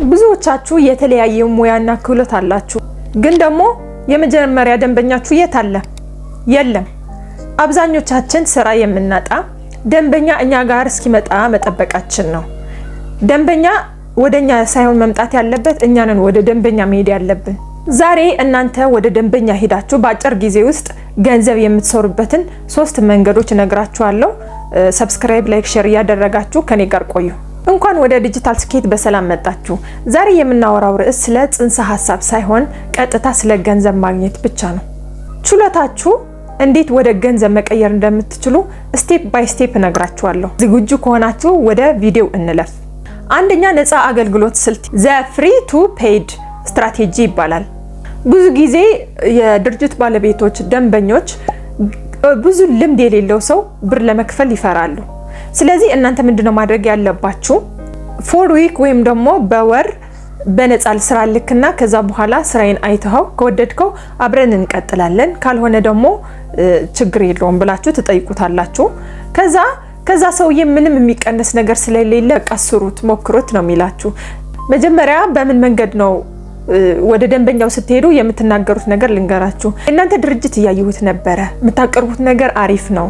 ብዙዎቻችሁ የተለያየ ሙያና ክህሎት አላችሁ ግን ደግሞ የመጀመሪያ ደንበኛችሁ የት አለ? የለም። አብዛኞቻችን ስራ የምናጣ ደንበኛ እኛ ጋር እስኪመጣ መጠበቃችን ነው። ደንበኛ ወደኛ ሳይሆን መምጣት ያለበት እኛ ነን ወደ ደንበኛ መሄድ ያለብን። ዛሬ እናንተ ወደ ደንበኛ ሄዳችሁ በአጭር ጊዜ ውስጥ ገንዘብ የምትሰሩበትን 3 መንገዶች እነግራችኋለሁ። ሰብስክራይብ፣ ላይክ፣ ሼር ያደረጋችሁ ከኔ ጋር ቆዩ። እንኳን ወደ ዲጂታል ስኬት በሰላም መጣችሁ። ዛሬ የምናወራው ርዕስ ስለ ጽንሰ ሐሳብ ሳይሆን ቀጥታ ስለ ገንዘብ ማግኘት ብቻ ነው። ችሎታችሁ እንዴት ወደ ገንዘብ መቀየር እንደምትችሉ ስቴፕ ባይ ስቴፕ እነግራችኋለሁ። ዝግጁ ከሆናችሁ ወደ ቪዲዮ እንለፍ። አንደኛ ነፃ አገልግሎት ስልት ዘ ፍሪ ቱ ፔይድ ስትራቴጂ ይባላል። ብዙ ጊዜ የድርጅት ባለቤቶች፣ ደንበኞች ብዙ ልምድ የሌለው ሰው ብር ለመክፈል ይፈራሉ። ስለዚህ እናንተ ምንድነው ማድረግ ያለባችሁ? 4 ዊክ ወይም ደግሞ በወር በነፃ ስራ ልክና ከዛ በኋላ ስራዬን አይተው ከወደድከው አብረን እንቀጥላለን፣ ካልሆነ ደግሞ ችግር የለውም ብላችሁ ትጠይቁታላችሁ። ከዛ ሰውዬ ምንም የሚቀነስ ነገር ስለሌለ ቀስሩት፣ ሞክሩት ነው የሚላችሁ። መጀመሪያ በምን መንገድ ነው ወደ ደንበኛው ስትሄዱ የምትናገሩት ነገር ልንገራችሁ። እናንተ ድርጅት እያዩት ነበረ፣ የምታቀርቡት ነገር አሪፍ ነው፣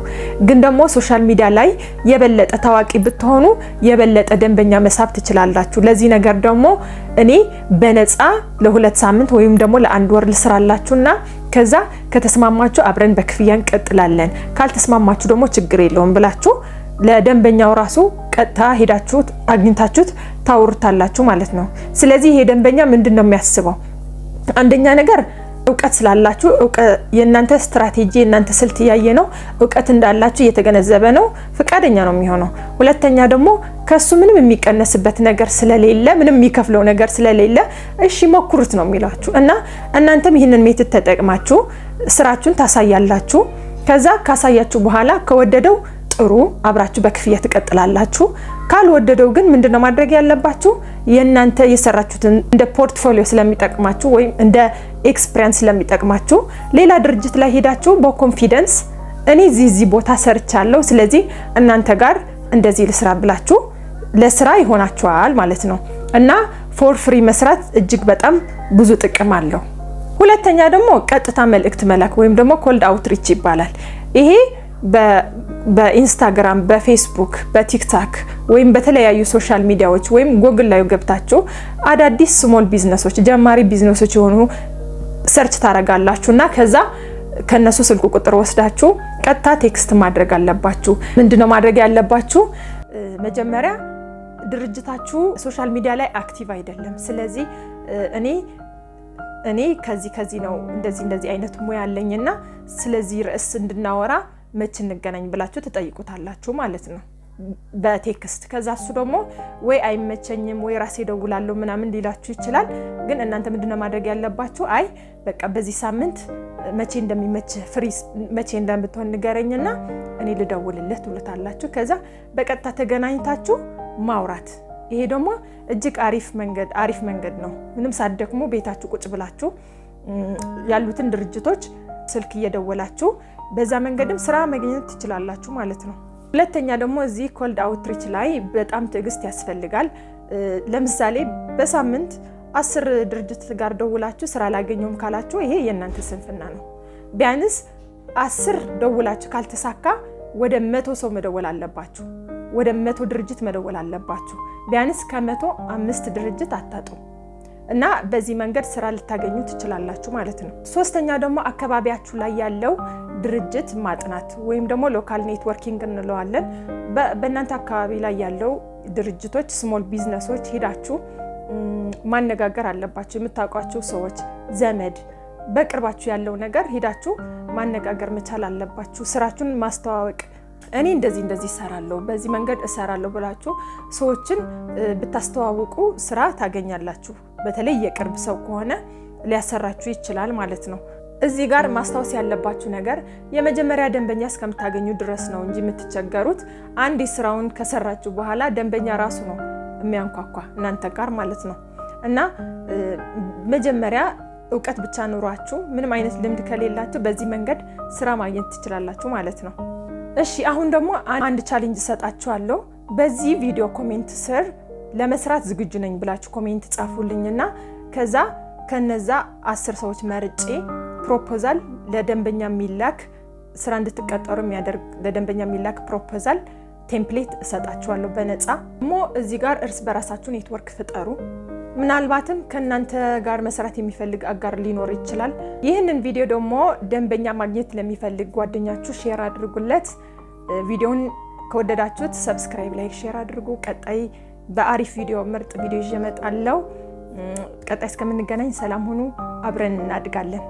ግን ደግሞ ሶሻል ሚዲያ ላይ የበለጠ ታዋቂ ብትሆኑ የበለጠ ደንበኛ መሳብ ትችላላችሁ። ለዚህ ነገር ደግሞ እኔ በነፃ ለ2 ሳምንት ወይም ደግሞ ለ1 ወር ልስራላችሁና ከዛ ከተስማማችሁ አብረን በክፍያ እንቀጥላለን፣ ካልተስማማችሁ ደግሞ ችግር የለውም ብላችሁ ለደንበኛው ራሱ ቀጥታ ሄዳችሁ አግኝታችሁት ታውሩታላችሁ ማለት ነው። ስለዚህ ይሄ ደንበኛ ምንድነው የሚያስበው? አንደኛ ነገር እውቀት ስላላችሁ የእናንተ ስትራቴጂ የእናንተ ስልት ያየ ነው፣ እውቀት እንዳላችሁ እየተገነዘበ ነው፣ ፍቃደኛ ነው የሚሆነው። ሁለተኛ ደግሞ ከሱ ምንም የሚቀነስበት ነገር ስለሌለ፣ ምንም የሚከፍለው ነገር ስለሌለ እሺ ሞክሩት ነው የሚላችሁ እና እናንተም ይሄንን ሜትድ ተጠቅማችሁ ስራችሁን ታሳያላችሁ። ከዛ ካሳያችሁ በኋላ ከወደደው ጥሩ አብራችሁ በክፍያ ትቀጥላላችሁ። ካልወደደው ግን ምንድነው ማድረግ ያለባችሁ? የእናንተ የሰራችሁትን እንደ ፖርትፎሊዮ ስለሚጠቅማችሁ ወይም እንደ ኤክስፒሪየንስ ስለሚጠቅማችሁ ሌላ ድርጅት ላይ ሄዳችሁ በኮንፊደንስ እኔ እዚህ ቦታ ሰርቻለሁ፣ ስለዚህ እናንተ ጋር እንደዚህ ልስራ ብላችሁ ለስራ ይሆናችኋል ማለት ነው እና ፎር ፍሪ መስራት እጅግ በጣም ብዙ ጥቅም አለው። ሁለተኛ ደግሞ ቀጥታ መልእክት መላክ ወይም ደግሞ ኮልድ አውትሪች ይባላል። ይሄ በኢንስታግራም፣ በፌስቡክ፣ በቲክታክ ወይም በተለያዩ ሶሻል ሚዲያዎች ወይም ጎግል ላይ ገብታችሁ አዳዲስ ስሞል ቢዝነሶች፣ ጀማሪ ቢዝነሶች የሆኑ ሰርች ታረጋላችሁና ከዛ ከነሱ ስልክ ቁጥር ወስዳችሁ ቀጥታ ቴክስት ማድረግ አለባችሁ። ምንድነው ማድረግ ያለባችሁ? መጀመሪያ ድርጅታችሁ ሶሻል ሚዲያ ላይ አክቲቭ አይደለም፣ ስለዚህ እኔ ከዚህ ነው እንደዚህ አይነት ሙያ አለኝና ስለዚህ ርዕስ እንድናወራ መች እንገናኝ ብላችሁ ተጠይቁታላችሁ ማለት ነው በቴክስት። ከዛ እሱ ደግሞ ወይ አይመቸኝም ወይ ራሴ ደውላለሁ ምናምን ሊላችሁ ይችላል። ግን እናንተ ምንድነው ማድረግ ያለባችሁ? አይ በቃ በዚህ ሳምንት መቼ እንደሚመች ፍሪ መቼ እንደምትሆን ንገረኝና እኔ ልደውልልህ ትሉታላችሁ። ከዛ በቀጥታ ተገናኝታችሁ ማውራት። ይሄ ደግሞ እጅግ አሪፍ መንገድ ነው። ምንም ሳትደክሙ ቤታችሁ ቁጭ ብላችሁ ያሉትን ድርጅቶች ስልክ እየደወላችሁ በዛ መንገድም ስራ ማግኘት ትችላላችሁ ማለት ነው። ሁለተኛ ደግሞ እዚህ ኮልድ አውትሪች ላይ በጣም ትዕግስት ያስፈልጋል። ለምሳሌ በሳምንት 10 ድርጅት ጋር ደውላችሁ ስራ አላገኘሁም ካላችሁ ይሄ የእናንተ ስንፍና ነው። ቢያንስ 10 ደውላችሁ ካልተሳካ ወደ 100 ሰው መደወል አለባችሁ፣ ወደ 100 ድርጅት መደወል አለባችሁ። ቢያንስ ከ100 5 ድርጅት አታጡ እና በዚህ መንገድ ስራ ልታገኙ ትችላላችሁ ማለት ነው። ሶስተኛ ደግሞ አካባቢያችሁ ላይ ያለው ድርጅት ማጥናት ወይም ደግሞ ሎካል ኔትወርኪንግ እንለዋለን። በእናንተ አካባቢ ላይ ያለው ድርጅቶች ስሞል ቢዝነሶች ሄዳችሁ ማነጋገር አለባችሁ። የምታውቋቸው ሰዎች፣ ዘመድ፣ በቅርባችሁ ያለው ነገር ሄዳችሁ ማነጋገር መቻል አለባችሁ። ስራችሁን ማስተዋወቅ፣ እኔ እንደዚህ እሰራለሁ፣ በዚህ መንገድ እሰራለሁ ብላችሁ ሰዎችን ብታስተዋውቁ ስራ ታገኛላችሁ። በተለይ የቅርብ ሰው ከሆነ ሊያሰራችሁ ይችላል ማለት ነው። እዚህ ጋር ማስታወስ ያለባችሁ ነገር የመጀመሪያ ደንበኛ እስከምታገኙ ድረስ ነው እንጂ የምትቸገሩት አንድ ስራውን ከሰራችሁ በኋላ ደንበኛ ራሱ ነው የሚያንኳኳ እናንተ ጋር ማለት ነው። እና መጀመሪያ እውቀት ብቻ ኑሯችሁ ምንም አይነት ልምድ ከሌላችሁ በዚህ መንገድ ስራ ማግኘት ትችላላችሁ ማለት ነው። እሺ አሁን ደግሞ አንድ ቻሌንጅ ሰጣችኋለሁ። በዚህ ቪዲዮ ኮሜንት ስር ለመስራት ዝግጁ ነኝ ብላችሁ ኮሜንት ጻፉልኝና ከዛ ከነዛ 10 ሰዎች መርጬ ፕሮፖዛል ለደንበኛ የሚላክ ስራ እንድትቀጠሩ የሚያደርግ ለደንበኛ የሚላክ ፕሮፖዛል ቴምፕሌት እሰጣችኋለሁ በነፃ። ደግሞ እዚህ ጋር እርስ በራሳችሁ ኔትወርክ ፍጠሩ። ምናልባትም ከናንተ ጋር መስራት የሚፈልግ አጋር ሊኖር ይችላል። ይህንን ቪዲዮ ደግሞ ደንበኛ ማግኘት ለሚፈልግ ጓደኛችሁ ሼር አድርጉለት። ቪዲዮውን ከወደዳችሁት ሰብስክራይብ፣ ላይክ፣ ሼር አድርጉ። ቀጣይ በአሪፍ ቪዲዮ ምርጥ ቪዲዮ ይዤ እመጣለሁ። ቀጣይ እስከምንገናኝ ሰላም ሁኑ። አብረን እናድጋለን።